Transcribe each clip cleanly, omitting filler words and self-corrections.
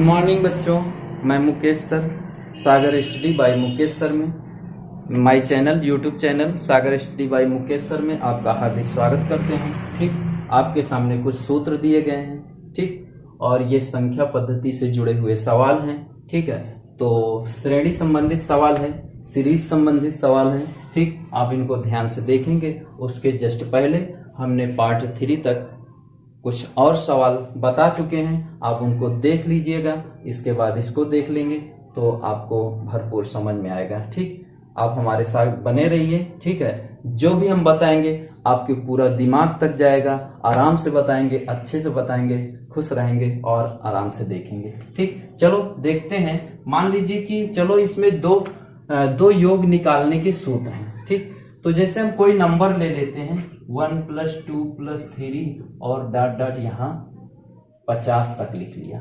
Morning बच्चों, मैं Mukesh sir Sagar study by Mukesh sir में my channel YouTube channel Sagar study by Mukesh sir में आपका हार्दिक स्वागत करते हैं। ठीक, आपके सामने कुछ सूत्र दिए गए हैं। ठीक, और ये संख्या पद्धति से जुड़े हुए सवाल हैं। ठीक है, तो श्रेणी संबंधित सवाल है, सीरीज संबंधित सवाल है। ठीक, आप इनको ध्यान से देखेंगे। उसके जस्ट पहले हमने पार्ट 3 तक कुछ और सवाल बता चुके हैं, आप उनको देख लीजिएगा। इसके बाद इसको देख लेंगे तो आपको भरपूर समझ में आएगा। ठीक, आप हमारे साथ बने रहिए। ठीक है, जो भी हम बताएंगे आपके पूरा दिमाग तक जाएगा। आराम से बताएंगे, अच्छे से बताएंगे, खुश रहेंगे और आराम से देखेंगे। ठीक, चलो देखते हैं। मान लीजिए कि चलो इसमें दो योग निकालने के सूत्र हैं। ठीक, तो जैसे हम कोई नंबर ले लेते हैं 1 + 2 + 3 और डॉट डॉट यहाँ 50 तक लिख लिया।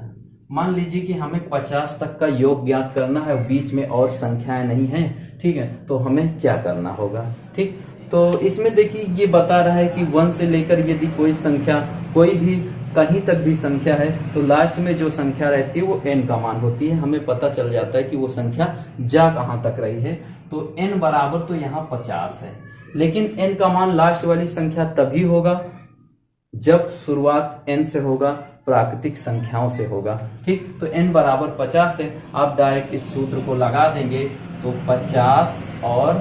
मान लीजिए कि हमें 50 तक का योग ज्ञात करना है, बीच में और संख्याएं नहीं हैं। ठीक है, तो हमें क्या करना होगा। ठीक, तो इसमें देखिए ये बता रहा है कि 1 से लेकर यदि कोई संख्या कोई भी कहीं तक भी संख्या है तो लास्ट में जो संख्या रहती है वो n का मान होती है। हमें पता चल जाता है कि वो संख्या जा कहाँ तक रही है। तो n बराबर तो यहाँ 50 है, लेकिन n का मान लास्ट वाली संख्या तभी होगा जब शुरुआत n से होगा, प्राकृतिक संख्याओं से होगा। ठीक, तो n बराबर 50 है। आप डायरेक्ट इस सूत्र को लगा देंगे तो 50 और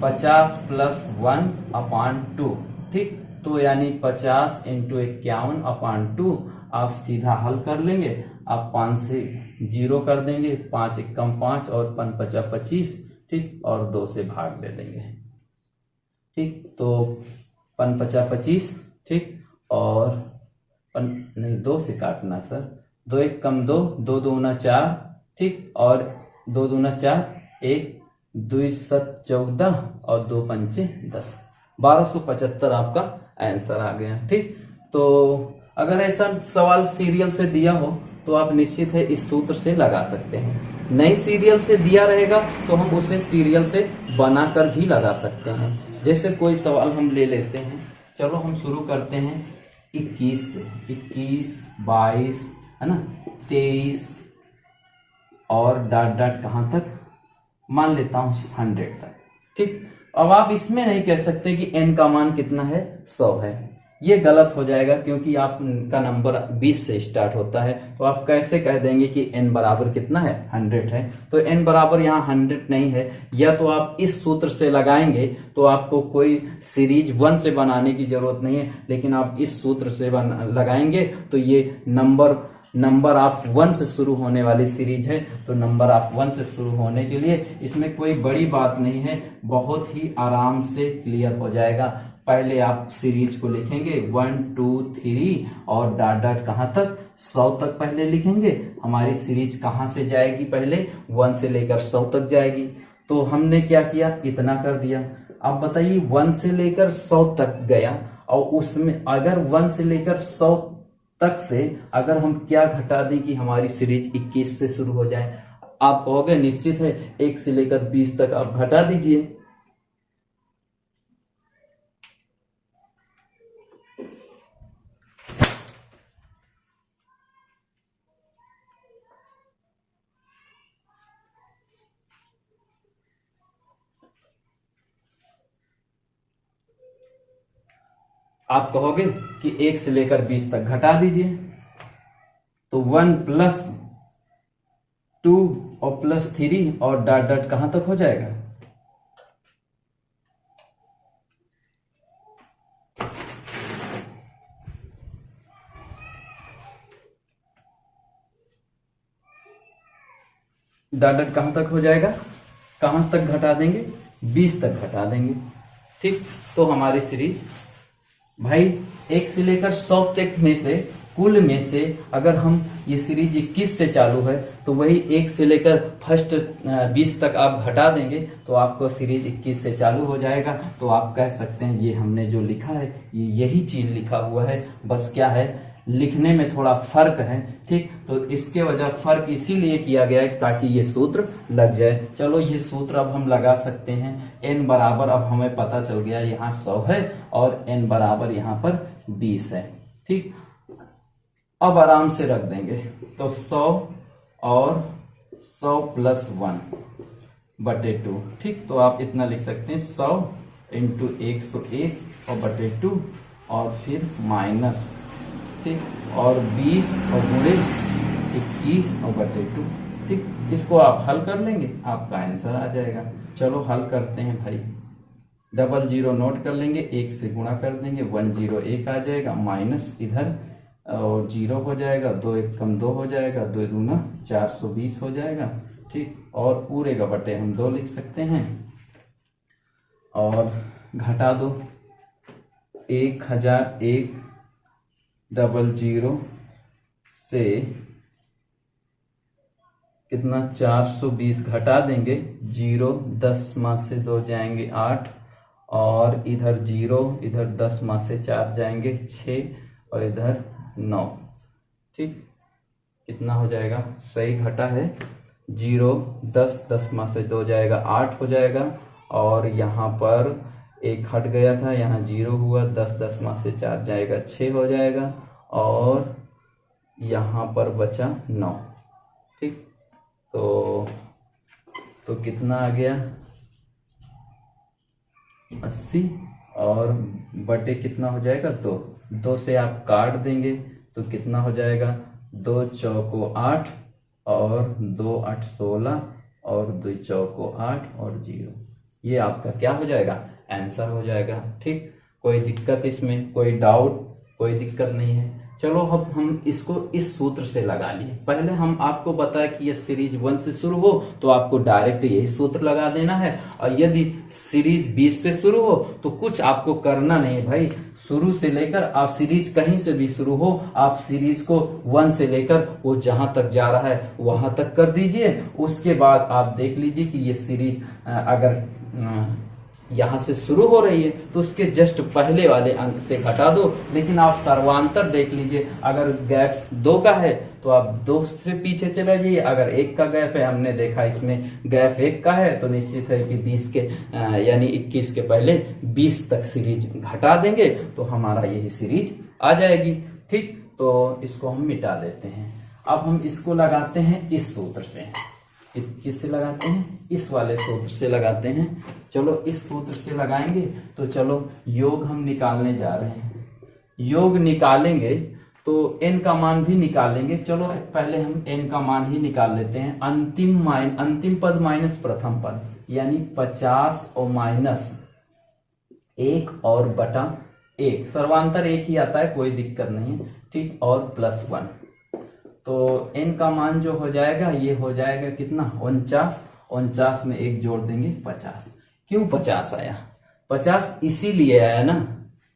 50 + 1/2। ठीक, तो यानी 50 × 51/2। आप सीधा हल कर लेंगे। आप 5 से 0 कर देंगे, 5 × 5 और 5 × 5 = 25। ठीक, और 2 से भाग दे देंगे। ठीक, तो 5 × 5 = 25। ठीक, और नहीं 2 से काटना सर, 2 × 1 = 2, 2 × 2 = 4। ठीक, और 2 × 2 = 4, 1 2 7 14 और 2 5 10, 1275 आपका आंसर आ गया। ठीक, तो अगर ऐसा सवाल सीरियल से दिया हो तो आप निश्चित है इस सूत्र से लगा सकते हैं। नई सीरियल से दिया रहेगा तो हम उसे सीरियल से बनाकर भी लगा सकते हैं। जैसे कोई सवाल हम ले लेते हैं, चलो हम शुरू करते हैं 21 से। 21 22 है ना, 23 और डॉट डॉट कहाँ तक, मान लेता हूँ 100 तक। ठीक, अब आप इसमें नहीं कह सकते कि n का मान कितना है, 100 है। ये गलत हो जाएगा क्योंकि आपका नंबर 20 से स्टार्ट होता है। तो आप कैसे कह देंगे कि n बराबर कितना है, 100 है। तो n बराबर यहाँ 100 नहीं है। या तो आप इस सूत्र से लगाएंगे तो आपको कोई सीरीज 1 से बनाने की जरूरत नहीं है, लेकिन आप इस सूत्र से लगाएंगे तो ये नंबर ऑफ 1 से शुरू होने वाली सीरीज है। तो नंबर ऑफ 1 से शुरू होने के लिए इसमें कोई बड़ी बात नहीं है, बहुत ही आराम से क्लियर हो जाएगा। पहले आप सीरीज को लिखेंगे 1 2 3 और डॉट डॉट कहाँ तक, 100 तक पहले लिखेंगे। हमारी सीरीज कहाँ से जाएगी, पहले 1 से लेकर 100 तक जाएगी। तो हमने क्या किया, इतना कर दिया। अब बताइए 1 से लेकर 100 तक गया और उसमें अगर 1 से लेकर 100 तक से अगर हम क्या घटा दें कि हमारी सीरीज 21 से शुरू हो जाए। आप कहोगे निश्चित है 1 से लेकर 20 तक आप घटा दीजिए। आप कहोगे कि 1 से लेकर 20 तक घटा दीजिए, तो 1 + 2 और +3 और डॉट डॉट कहां तक हो जाएगा, डॉट डॉट कहां तक हो जाएगा, कहां तक घटा देंगे, 20 तक घटा देंगे। ठीक, तो हमारी सीरीज भाई 1 से लेकर 100 तक में से कुल में से अगर हम ये सीरीज 21 से चालू है तो वही 1 से लेकर फर्स्ट 20 तक आप घटा देंगे तो आपको सीरीज 21 से चालू हो जाएगा। तो आप कह सकते हैं ये हमने जो लिखा है ये यही चीज लिखा हुआ है, बस क्या है लिखने में थोड़ा फर्क है। ठीक, तो इसके वजह फर्क इसीलिए किया गया है ताकि ये सूत्र लग जाए। चलो ये सूत्र अब हम लगा सकते हैं। n बराबर अब हमें पता चल गया यहाँ 100 है और n बराबर यहाँ पर 20 है। ठीक, अब आराम से रख देंगे, तो 100 और 100 प्लस 1/2, ठीक। तो आप इतना लिख सकते हैं 100 इंटू 101 और बटे 2 और फिर माइनस, ठीक, और 20 और गुणे 21 और बटे 2, ठीक। इसको आप हल कर लेंगे, आपका आंसर आ जाएगा। चलो हल करते हैं भाई। 00 नोट कर लेंगे, 1 से गुणा कर देंगे, 101 आ जाएगा, माइनस इधर और 0 हो जाएगा, 2 1 कम 2 हो जाएगा, 2 दूना 420 हो जाएगा, ठीक। और पूरे का बटे हम 2 लिख सकते हैं और घटा दो 1001 से कितना 420 घटा देंगे, 0 10 माँ से 2 जाएंगे 8 और इधर 0, इधर 10 माँ से 4 जाएंगे 6 और इधर 9, ठीक। कितना हो जाएगा, सही घटा है, 0 10 10 माँ से 2 जाएगा 8 हो जाएगा और यहाँ पर 1 हट गया था, यहाँ 0 हुआ, 10 10 माँ से 4 जाएगा 6 हो जाएगा और यहाँ पर बचा 9, ठीक। तो कितना आ गया 80 और बटे कितना हो जाएगा 2 से आप काट देंगे तो कितना हो जाएगा, 2 चौको 8 और 2 8 16 और 2 चौको 8 और 0, ये आपका क्या हो जाएगा, आंसर हो जाएगा, ठीक। कोई दिक्कत इसमें, कोई डाउट, कोई दिक्कत नहीं है। चलो अब हम इसको इस सूत्र से लगा लिए। पहले हम आपको बताया कि ये सीरीज 1 से शुरू हो तो आपको डायरेक्ट यही सूत्र लगा देना है, और यदि सीरीज 20 से शुरू हो तो कुछ आपको करना नहीं है भाई। शुरू से लेकर आप सीरीज कहीं से भी शुरू हो, आप सीरीज को 1 से लेकर वो जहां तक जा रहा है वहां तक कर दीजिए। उसके बाद आप देख लीजिए कि ये सीरीज अगर यहाँ से शुरू हो रही है तो उसके जस्ट पहले वाले अंक से घटा दो, लेकिन आप सर्वांतर देख लीजिए। अगर गैप 2 का है तो आप 2 से पीछे चले जाइए, अगर 1 का गैप है, हमने देखा इसमें गैप 1 का है, तो निश्चित है कि 20 के यानी 21 के पहले 20 तक सीरीज घटा देंगे तो हमारा यही सीरीज आ जाएगी, ठीक। तो इसको हम मिटा देते हैं। अब हम इसको लगाते हैं इस सूत्र से। किससे लगाते हैं, इस वाले सूत्र से लगाते हैं। चलो इस सूत्र से लगाएंगे तो चलो योग हम निकालने जा रहे हैं। योग निकालेंगे तो n का मान भी निकालेंगे। चलो पहले हम n का मान ही निकाल लेते हैं। अंतिम पद माइनस प्रथम पद, यानी 50 और माइनस 1 और बटा 1, सर्वांतर 1 ही आता है, कोई दिक्कत नहीं है, ठीक। और प्लस 1, तो n का मान जो हो जाएगा ये हो जाएगा कितना 49 में 1 जोड़ देंगे 50। क्यों 50 आया, 50 इसीलिए आया ना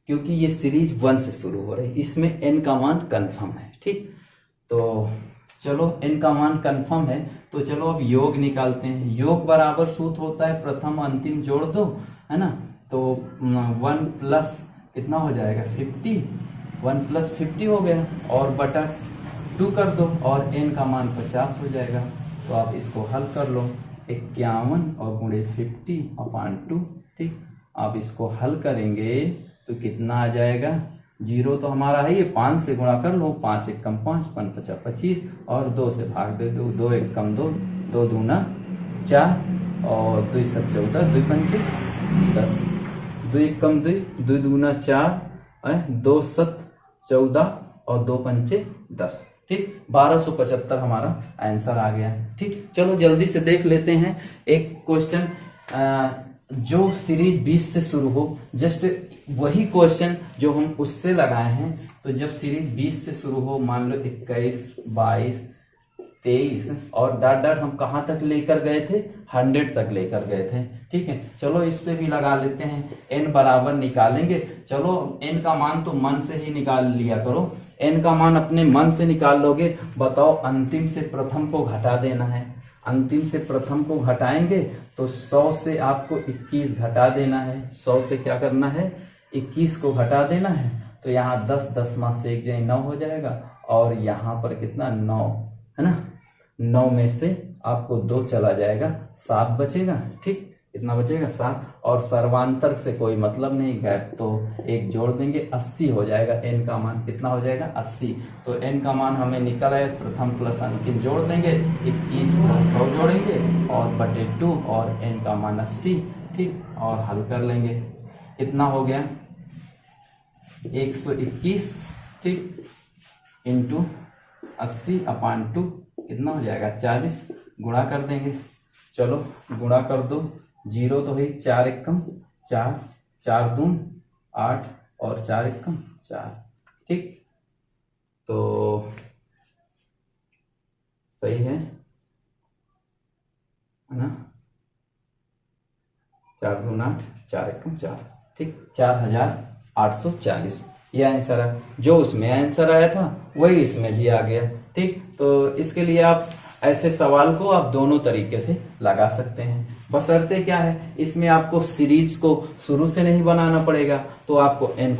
क्योंकि ये सीरीज 1 से शुरू हो रही, इसमें n का मान कंफर्म है, ठीक। तो चलो n का मान कंफर्म है तो चलो अब योग निकालते हैं। योग बराबर सूत्र होता है प्रथम अंतिम जोड़ दो, है ना। तो 1 प्लस कितना हो जाएगा 50, 1 प्लस 50 हो गया और बटा 2 कर दो और n का मान 50 हो जाएगा। तो आप इसको हल कर लो, 51 और गुणे 50/2, ठीक। आप इसको हल करेंगे तो कितना आ जाएगा, 0 तो हमारा है, ये 5 से गुणा कर लो, 5 1 कम 5, 5 5 25 और 2 से भाग दे दो, 2 1 कम 2, 2 दूना 4 और 2 7 14, 2 5 10, 2 1 कम 2, 2 दूना 4, 2 7 14 और 2 5 10, ठीक। 1275 हमारा आंसर आ गया, ठीक। चलो जल्दी से देख लेते हैं एक क्वेश्चन जो सीरीज 20 से शुरू हो, जस्ट वही क्वेश्चन जो हम उससे लगाए हैं। तो जब सीरीज 20 से शुरू हो, मान लो 21 22 23 और डॉट डॉट हम कहाँ तक लेकर गए थे, 100 तक लेकर गए थे, ठीक है। चलो इससे भी लगा लेते हैं, n बराबर निकालेंगे। चलो n का मान तो मन से ही निकाल लिया करो, n का मान अपने मन से निकाल लोगे। बताओ अंतिम से प्रथम को घटा देना है, अंतिम से प्रथम को घटाएंगे तो 100 से आपको 21 घटा देना है, 100 से क्या करना है 21 को घटा देना है। तो यहाँ 10 10 माँ से 1 जाए 9 हो जाएगा और यहाँ पर कितना 9 है ना, 9 में से आपको 2 चला जाएगा, 7 बचेगा, ठीक। कितना बचेगा 7, और सर्वांतर से कोई मतलब नहीं गैप, तो एक जोड़ देंगे 80 हो जाएगा। n का मान कितना हो जाएगा 80। तो n का मान हमें निकल आया, प्रथम प्लस अंतिम जोड़ देंगे, 21 प्लस 100 जोड़ेंगे और बटे 2 और n का मान 80। ठीक, और हल कर लेंगे, कितना हो गया 121, ठीक, इंटू 80/2 कितना हो जाएगा 40, गुणा कर देंगे। चलो गुणा कर दो, 0 तो है 4 एकम 4, 4 दून 8 और 4 एकम 4। ठीक, तो सही है ना, 4 दून 8, 4 एकम 4। ठीक, 4840 ये आंसर है। जो उसमें आंसर आया था वही इसमें भी आ गया। ठीक, तो इसके लिए आप ऐसे सवाल को आप दोनों तरीके से लगा सकते हैं। बशर्ते क्या है, इसमें आपको सीरीज को शुरू से नहीं बनाना पड़ेगा, तो आपको n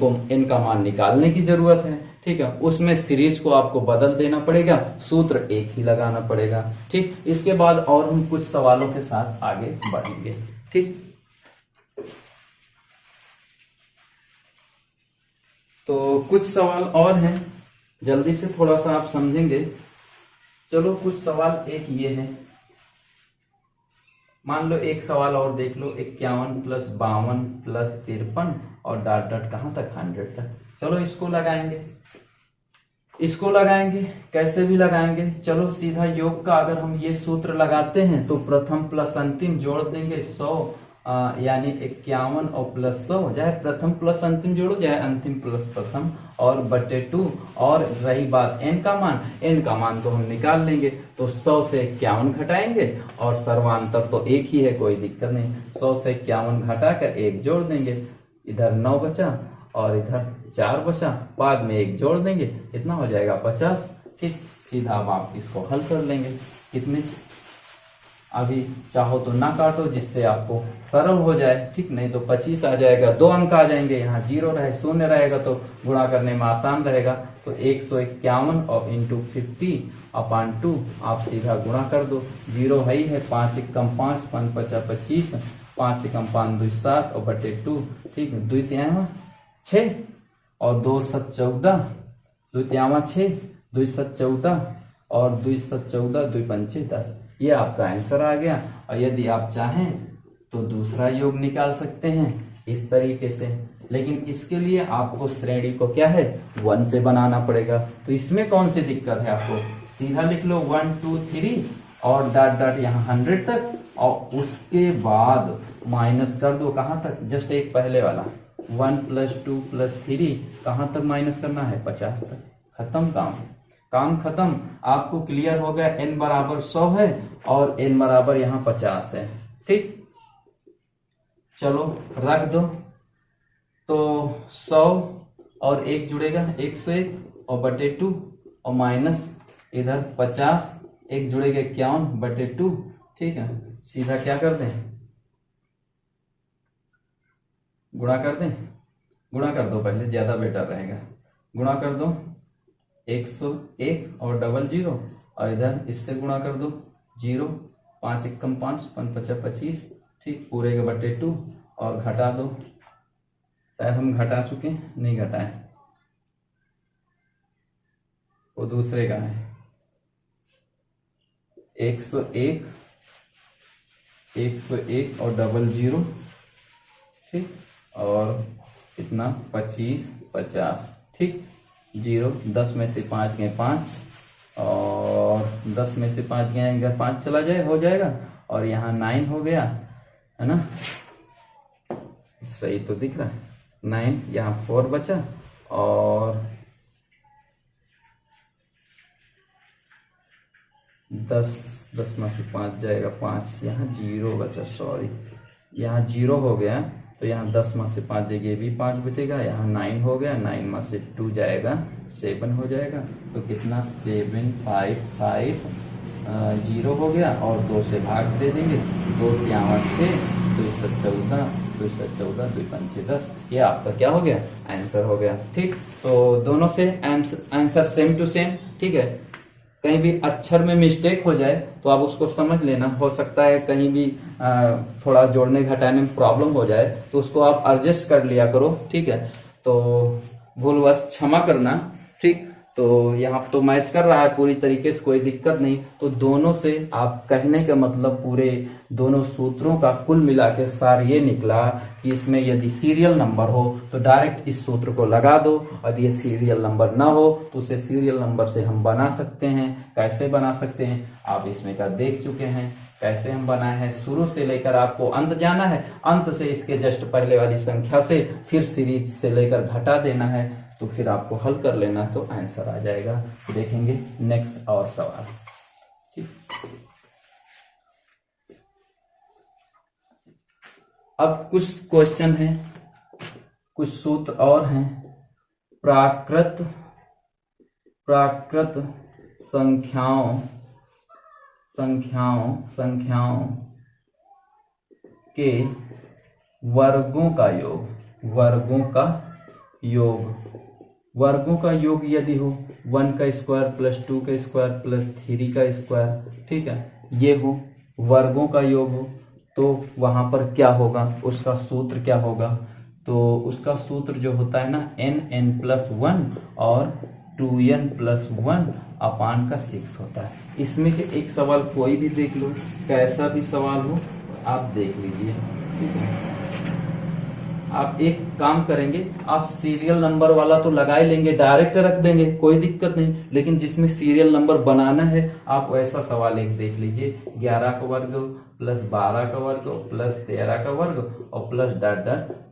का मान निकालने की जरूरत है। ठीक है, उसमें सीरीज को आपको बदल देना पड़ेगा, सूत्र एक ही लगाना पड़ेगा। ठीक, इसके बाद और हम कुछ सवालों के साथ आगे बढ़ेंगे। ठीक, तो कुछ सवाल और हैं, जल्दी से थोड़ा सा आप समझेंगे। चलो कुछ सवाल एक ये है, मान लो एक सवाल और देख लो, 51 + 52 + 53 और डॉट डॉट कहाँ तक 100 तक। चलो इसको लगाएंगे, कैसे भी लगाएंगे। चलो सीधा योग का अगर हम ये सूत्र लगाते हैं तो प्रथम प्लस अंतिम जोड़ देंगे 100, यानी 51 और प्लस 100, चाहे प्रथम प्लस अंतिम जोड़ो चाहे अंतिम प्लस प्रथम, और बटे 2। और रही बात n का मान तो हम निकाल लेंगे, तो 100 से 51 घटाएंगे और सर्वांतर तो एक ही है, कोई दिक्कत नहीं। 100 से 51 घटाकर 1 जोड़ देंगे, इधर 9 बचा और इधर 4 बचा, बाद में 1 जोड़ देंगे, कितना हो जाएगा 50। ठीक, सीधा अब आप इसको हल कर लेंगे। कितने से अभी चाहो तो ना काटो, जिससे आपको सरल हो जाए। ठीक, नहीं तो 25 आ जाएगा, 2 अंक आ जाएंगे, यहाँ 0 रहे 0 रहेगा तो गुणा करने में आसान रहेगा। तो 151 और इंटू 50/2 आप सीधा गुणा कर दो, 0 है ही है, 5 एकम 5, 5 पचा 25, 5 एकम 5 2 7 और बटे 2। ठीक, 2 तिहाई 6 और 2 7 14, 2 तिहाई 6, 2 7 14 और 2 7 14, 2 पंचे 10। ये आपका आंसर आ गया। और यदि आप चाहें तो दूसरा योग निकाल सकते हैं इस तरीके से, लेकिन इसके लिए आपको श्रेणी को क्या है 1 से बनाना पड़ेगा। तो इसमें कौन सी दिक्कत है, आपको सीधा लिख लो 1 2 3 और डॉट डॉट यहाँ 100 तक, और उसके बाद माइनस कर दो कहाँ तक, जस्ट एक पहले वाला 1 + 2 + 3 कहाँ तक माइनस करना है 50 तक। खत्म काम खत्म। आपको क्लियर हो गया, n बराबर 100 है और n बराबर यहाँ 50 है। ठीक, चलो रख दो, तो 100 और 1 जुड़ेगा 101 और बटे 2 और माइनस इधर 50, 1 जुड़ेगा 51 बटे 2। ठीक है, सीधा क्या कर दें, गुणा कर दो पहले, ज्यादा बेटर रहेगा। गुणा कर दो 101 और 00 और इधर इससे गुणा कर दो 0, 5 एकम 5, 5 पचा 25। ठीक, पूरे के बटे 2 और घटा दो, शायद हम घटा चुके हैं, नहीं घटाए, वो दूसरे का है। 101 और 00, ठीक, और कितना 25 50। ठीक, 0, 10 में से 5 गए 5 और 10 में से 5 गए, इधर 5 चला जाए हो जाएगा, और यहाँ 9 हो गया, है ना, सही तो दिख रहा है 9, यहाँ 4 बचा और 10 में से 5 जाएगा 5, यहाँ 0 बचा, सॉरी यहाँ 0 हो गया, तो यहाँ 10 में से 5 जगह भी 5 बचेगा, यहाँ 9 हो गया, 9 में से 2 जाएगा 7 हो जाएगा, तो कितना 7 5 5 0 हो गया, और 2 से भाग दे देंगे, 2 तिहाई 6, 2 7 14, 2 7 14, 2 पंचे 10। ये आपका क्या हो गया आंसर हो गया। ठीक, तो दोनों से आंसर सेम टू सेम। ठीक है, कहीं भी अक्षर में मिस्टेक हो जाए तो आप उसको समझ लेना। हो सकता है कहीं भी थोड़ा जोड़ने घटाने में प्रॉब्लम हो जाए तो उसको आप एडजस्ट कर लिया करो, ठीक है। तो भूलवश क्षमा करना, ठीक। तो यहाँ तो मैच कर रहा है पूरी तरीके से, कोई दिक्कत नहीं। तो दोनों से आप कहने का मतलब पूरे दोनों सूत्रों का कुल मिला के सार ये निकला कि इसमें यदि सीरियल नंबर हो तो डायरेक्ट इस सूत्र को लगा दो, और ये सीरियल नंबर ना हो तो उसे सीरियल नंबर से हम बना सकते हैं। कैसे बना सकते हैं आप इसमें का देख चुके हैं, कैसे हम बनाए हैं। शुरू से लेकर आपको अंत जाना है, अंत से इसके जस्ट पहले वाली संख्या से फिर सीरीज से लेकर घटा देना है, तो फिर आपको हल कर लेना तो आंसर आ जाएगा। देखेंगे नेक्स्ट और सवाल, ठीक। अब कुछ क्वेश्चन हैं, कुछ सूत्र और हैं। प्राकृत संख्याओं के वर्गों का योग यदि हो 1 का स्क्वायर प्लस 2 का स्क्वायर प्लस 3 का स्क्वायर, ठीक है, ये हो वर्गों का योग हो, तो वहां पर क्या होगा, उसका सूत्र क्या होगा। तो उसका सूत्र जो होता है ना n+1 और 2n+1 अपान का 6 होता है। इसमें के एक सवाल कोई भी देख लो, कैसा भी सवाल हो आप देख लीजिए, ठीक है। आप एक काम करेंगे, आप सीरियल नंबर वाला तो लगा ही लेंगे, डायरेक्ट रख देंगे, कोई दिक्कत नहीं। लेकिन जिसमें सीरियल नंबर बनाना है आप वैसा सवाल एक देख लीजिए, 11 का वर्ग प्लस 12 का वर्ग प्लस 13 का वर्ग और प्लस डॉट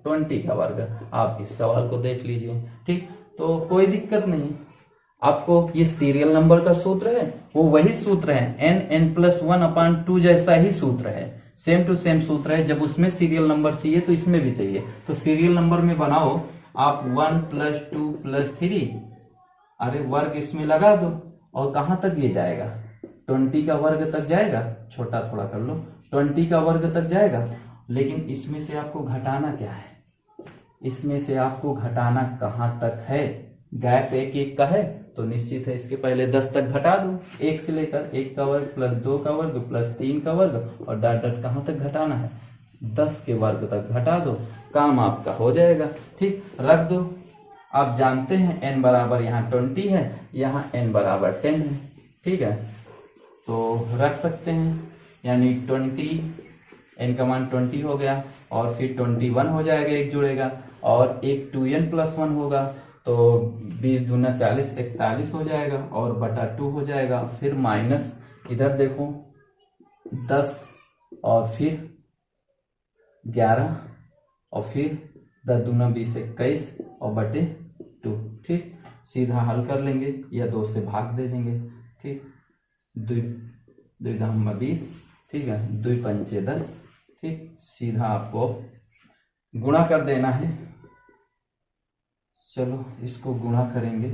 20 का वर्ग। आप इस सवाल को देख लीजिए, ठीक। तो कोई दिक्कत नहीं, आपको ये सीरियल नंबर का सूत्र है, वो वही सूत्र है, n+1/2 जैसा ही सूत्र है, सेम टू सेम सूत्र है। जब उसमें सीरियल नंबर चाहिए तो इसमें भी चाहिए, तो सीरियल नंबर में बनाओ आप 1 + 2 + 3, अरे वर्ग इसमें लगा दो, और कहां तक ये जाएगा, 20 का वर्ग तक जाएगा, छोटा थोड़ा कर लो, 20 का वर्ग तक जाएगा। लेकिन इसमें से आपको घटाना क्या है, इसमें से आपको घटाना कहां तक है, गैप 1 का है तो निश्चित है इसके पहले 10 तक घटा दो, 1 से लेकर 1 का वर्ग प्लस 2 का वर्ग प्लस 3 का वर्ग, और डॉट डॉट कहां तक घटाना है, 10 के वर्ग तक घटा दो, काम आपका हो जाएगा, ठीक। रख दो, आप जानते हैं n बराबर यहाँ 20 है, यहाँ n बराबर 10 है, ठीक है। तो रख सकते हैं, यानी 20, n का मान 20 हो गया, और फिर 21 हो जाएगा, एक जुड़ेगा, और एक 2n+1 होगा, तो 20 दूना 40, 41 हो जाएगा, और बटा 2 हो जाएगा, फिर माइनस इधर देखो 10 और फिर 11 और फिर 10 दूना 20, 21 और बटे 2, ठीक। सीधा हल कर लेंगे या 2 से भाग दे देंगे, ठीक। 2 धाम 20, ठीक है, 2 पंचे 10, ठीक। सीधा आपको गुणा कर देना है। चलो इसको गुणा करेंगे,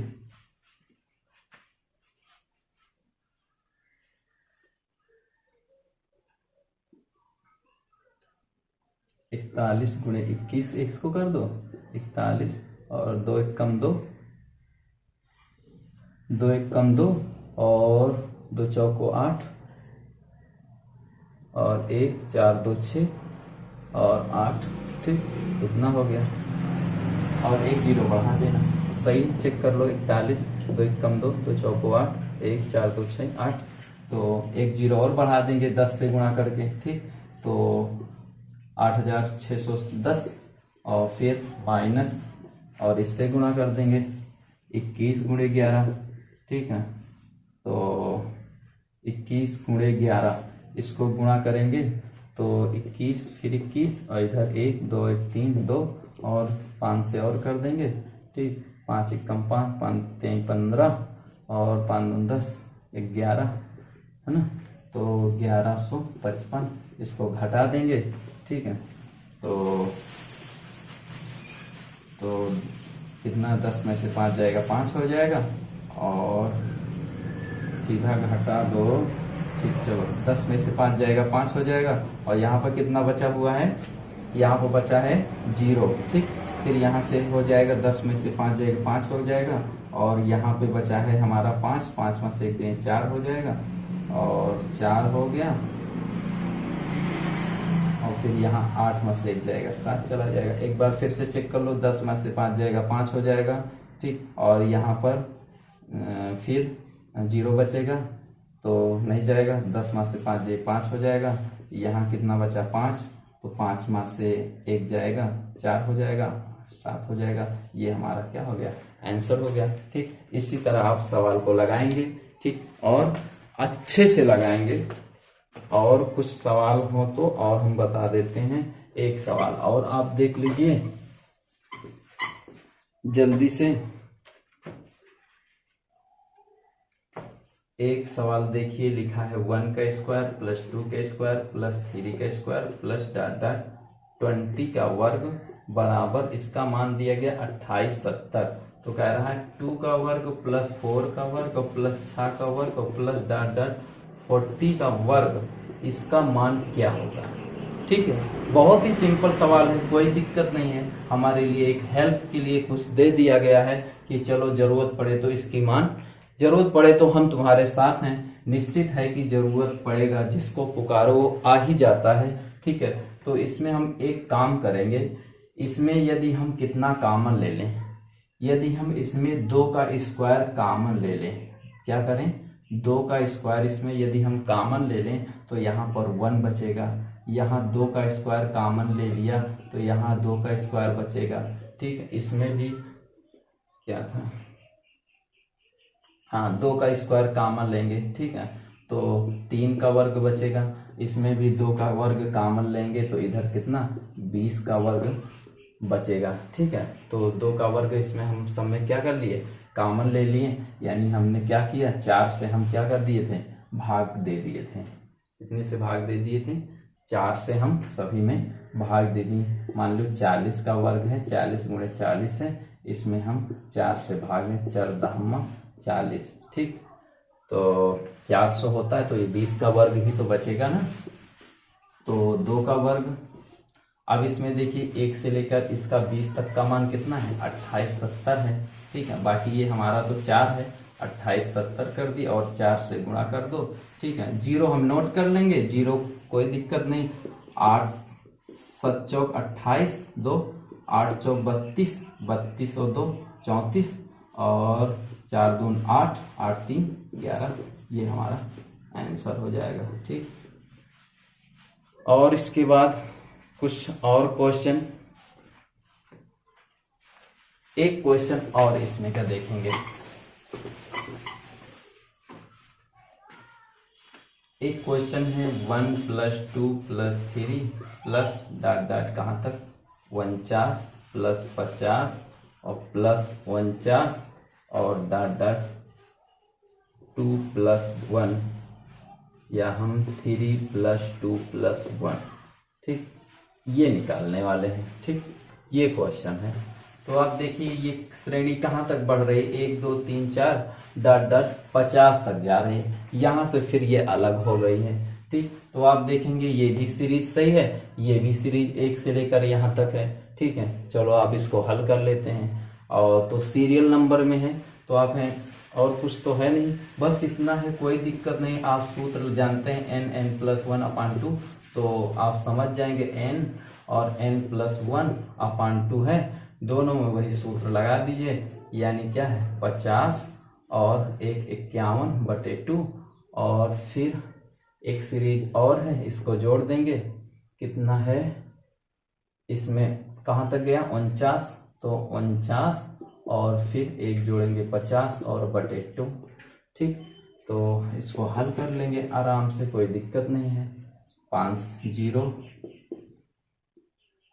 इकतालीस गुणे 21, इसको कर दो 41, और 2 1 कम 2, 2 1 कम 2, और 2 चौको 8, और 1 4 2 6 और 8, ठीक, इतना हो गया, और 1 0 बढ़ा देना, सही चेक कर लो, 41, 2 1 कम 2, 2 चौको 8, 1 4 2 6 8, तो 1 0 और बढ़ा देंगे 10 से गुणा करके, ठीक। तो 8610, और फिर माइनस, और इससे गुणा कर देंगे 21 गुणे 11, ठीक है। तो 21 गुणे 11 इसको गुणा करेंगे तो 21, फिर 21, और इधर 1 2 1 3 2, और 5 से और कर देंगे, ठीक। 5 1 कम 5, 5 3 15, और 5 2 10, 11, है ना। तो 1155 इसको घटा देंगे, ठीक है। तो कितना, 10 में से 5 जाएगा, 5 हो जाएगा, और सीधा घटा दो, ठीक। चलो 10 में से 5 जाएगा, 5 हो जाएगा, और यहाँ पर कितना बचा हुआ है, यहाँ पर बचा है 0, ठीक। फिर यहाँ से हो जाएगा 10 में से 5 जाएगा 5 हो जाएगा, और यहाँ पे बचा है हमारा 5, 5 में से 1 4 हो जाएगा, और 4 हो गया, और फिर यहाँ 8 में से 1 जाएगा 7 चला जाएगा। एक बार फिर से चेक कर लो, 10 में से 5 जाएगा 5 हो जाएगा, ठीक। और यहाँ पर फिर 0 बचेगा तो नहीं जाएगा, 10 में से 5 जाए 5 हो जाएगा। यहाँ कितना बचा 5, तो 5 में से 1 जाएगा 4 हो जाएगा, 7 हो जाएगा। ये हमारा क्या हो गया, आंसर हो गया, ठीक। इसी तरह आप सवाल को लगाएंगे, ठीक, और अच्छे से लगाएंगे। और कुछ सवाल हो तो और हम बता देते हैं। एक सवाल और आप देख लीजिए जल्दी से। एक सवाल देखिए, लिखा है 1 का स्क्वायर प्लस 2 का स्क्वायर प्लस 3 का स्क्वायर प्लस डॉट डॉट 20 का वर्ग बराबर, इसका मान दिया गया 2870। तो कह रहा है 2 का वर्ग प्लस 4 का वर्ग प्लस 6 का वर्ग प्लस डॉट डॉट 40 का वर्ग, इसका मान क्या होगा। ठीक है, बहुत ही सिंपल सवाल है, कोई दिक्कत नहीं है। हमारे लिए एक हेल्प के लिए कुछ दे दिया गया है कि चलो जरूरत पड़े तो इसकी मान, जरूरत पड़े तो हम तुम्हारे साथ हैं। निश्चित है कि जरूरत पड़ेगा, जिसको पुकारो वो आ ही जाता है। ठीक है, तो इसमें हम एक काम करेंगे। इसमें यदि हम कितना कॉमन ले लें, यदि हम इसमें 2 का स्क्वायर कॉमन ले लें, क्या करें, 2 का स्क्वायर इसमें यदि हम कॉमन ले लें तो यहाँ पर 1 बचेगा। यहाँ 2 का स्क्वायर कॉमन ले लिया तो यहाँ 2 का स्क्वायर बचेगा। ठीक है, इसमें भी क्या था, हाँ 2 का स्क्वायर कॉमन लेंगे। ठीक है, तो 3 का वर्ग बचेगा। इसमें भी 2 का वर्ग कॉमन लेंगे तो इधर कितना, 20 का वर्ग बचेगा। ठीक है, तो 2 का वर्ग इसमें हम सब में क्या कर लिए, कॉमन ले लिए। यानी हमने क्या किया, 4 से हम क्या कर दिए थे, भाग दे दिए थे। कितने से भाग दे दिए थे, 4 से हम सभी में भाग दे दिए। मान लो 40 का वर्ग है, 40 गुणे 40 है, इसमें हम 4 से भागें, 4 दहमा 40। ठीक, तो 400 होता है तो ये 20 का वर्ग ही तो बचेगा ना। तो 2 का वर्ग, अब इसमें देखिए 1 से लेकर इसका 20 तक का मान कितना है, 2870 है। ठीक है, बाकी ये हमारा तो 4 है, 2870 कर दी और 4 से गुणा कर दो। ठीक है, 0 हम नोट कर लेंगे, 0 कोई दिक्कत नहीं। 8 7 चौक 28, 2 8 चौक 32, 32 और 2 34, और 4 दून 8, 8 3 11, ये हमारा आंसर हो जाएगा। ठीक, और इसके बाद कुछ और क्वेश्चन, एक क्वेश्चन और इसमें का देखेंगे। एक क्वेश्चन है 1 + 2 + 3 प्लस डॉट डॉट कहाँ तक, 49 + 50 और प्लस 49 और डॉट डॉट 2 + 1, या हम 3 + 2 + 1। ठीक, ये निकालने वाले हैं। ठीक, ये क्वेश्चन है। तो आप देखिए ये श्रेणी कहाँ तक बढ़ रही है, 1 2 3 4 डॉट डॉट 50 तक जा रही है। यहाँ से फिर ये अलग हो गई है। ठीक, तो आप देखेंगे ये भी सीरीज सही है, ये भी सीरीज 1 से लेकर यहाँ तक है। ठीक है, चलो आप इसको हल कर लेते हैं। और तो सीरियल नंबर में है तो आप हैं, और कुछ तो है नहीं, बस इतना है, कोई दिक्कत नहीं। आप सूत्र जानते हैं n+1/2, तो आप समझ जाएंगे n और n+1/2 है, दोनों में वही सूत्र लगा दीजिए। यानी क्या है, 50 और 1 51/2, और फिर एक सीरीज और है, इसको जोड़ देंगे, कितना है, इसमें कहाँ तक गया 49, तो 49 और फिर 1 जोड़ेंगे 50 और /2। ठीक, तो इसको हल कर लेंगे आराम से, कोई दिक्कत नहीं है। 5 0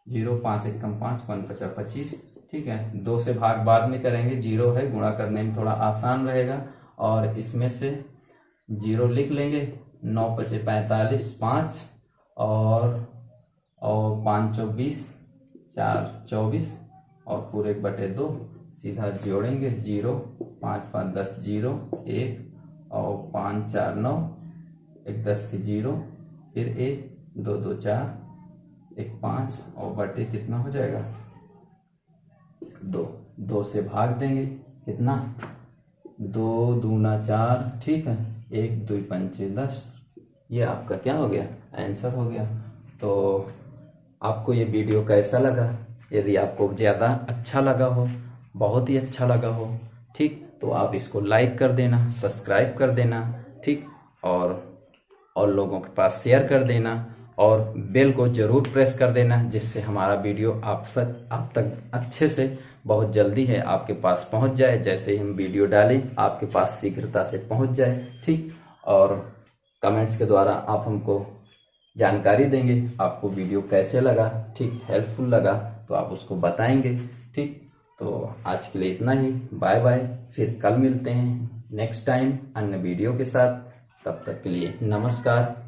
0 5 1 5 1 5 25। ठीक है, 2 से भाग बाद में करेंगे, 0 है, गुणा करने में थोड़ा आसान रहेगा। और इसमें से 0 लिख लेंगे, 9 5 45 5 और 5 चौक 20, 4 24 और पूरे 1/2 सीधा जोड़ेंगे। 0 5 5 10 0 1 और 5 4 9 1 10 के 0, फिर 1 2 2 4 1 5 और बटे कितना हो जाएगा 2, 2 से भाग देंगे, कितना 2 दूना 4, ठीक है, 1 2 पंचे 10। ये आपका क्या हो गया, आंसर हो गया। तो आपको ये वीडियो कैसा लगा? यदि आपको ज़्यादा अच्छा लगा हो, बहुत ही अच्छा लगा हो, ठीक, तो आप इसको लाइक कर देना, सब्सक्राइब कर देना, ठीक, और लोगों के पास शेयर कर देना, और बेल को ज़रूर प्रेस कर देना, जिससे हमारा वीडियो आप तक अच्छे से बहुत जल्दी है आपके पास पहुंच जाए। जैसे ही हम वीडियो डालें आपके पास शीघ्रता से पहुंच जाए, ठीक। और कमेंट्स के द्वारा आप हमको जानकारी देंगे आपको वीडियो कैसे लगा, ठीक, हेल्पफुल लगा तो आप उसको बताएंगे, ठीक। तो आज के लिए इतना ही, बाय बाय, फिर कल मिलते हैं नेक्स्ट टाइम अन्य वीडियो के साथ। तब तक के लिए नमस्कार।